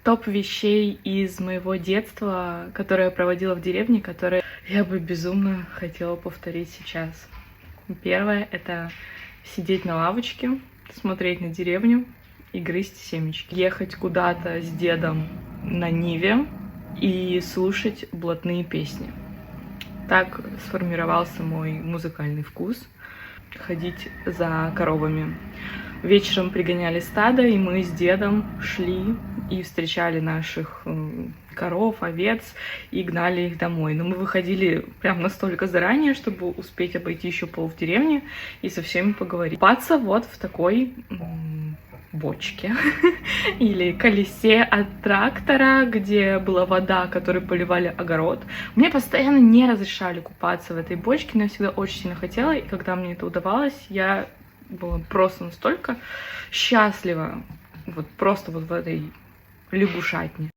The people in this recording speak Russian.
Топ вещей из моего детства, которые я проводила в деревне, которые я бы безумно хотела повторить сейчас. Первое — это сидеть на лавочке, смотреть на деревню и грызть семечки. Ехать куда-то с дедом на Ниве и слушать блатные песни. Так сформировался мой музыкальный вкус. Ходить за коровами. Вечером пригоняли стадо, и мы с дедом шли и встречали наших коров, овец и гнали их домой. Но мы выходили прям настолько заранее, чтобы успеть обойти еще пол в деревне и со всеми поговорить. Купаться вот в такой бочке или колесе от трактора, где была вода, которой поливали огород. Мне постоянно не разрешали купаться в этой бочке, но я всегда очень сильно хотела, и когда мне это удавалось, я была просто настолько счастлива, вот просто вот в этой лягушатне.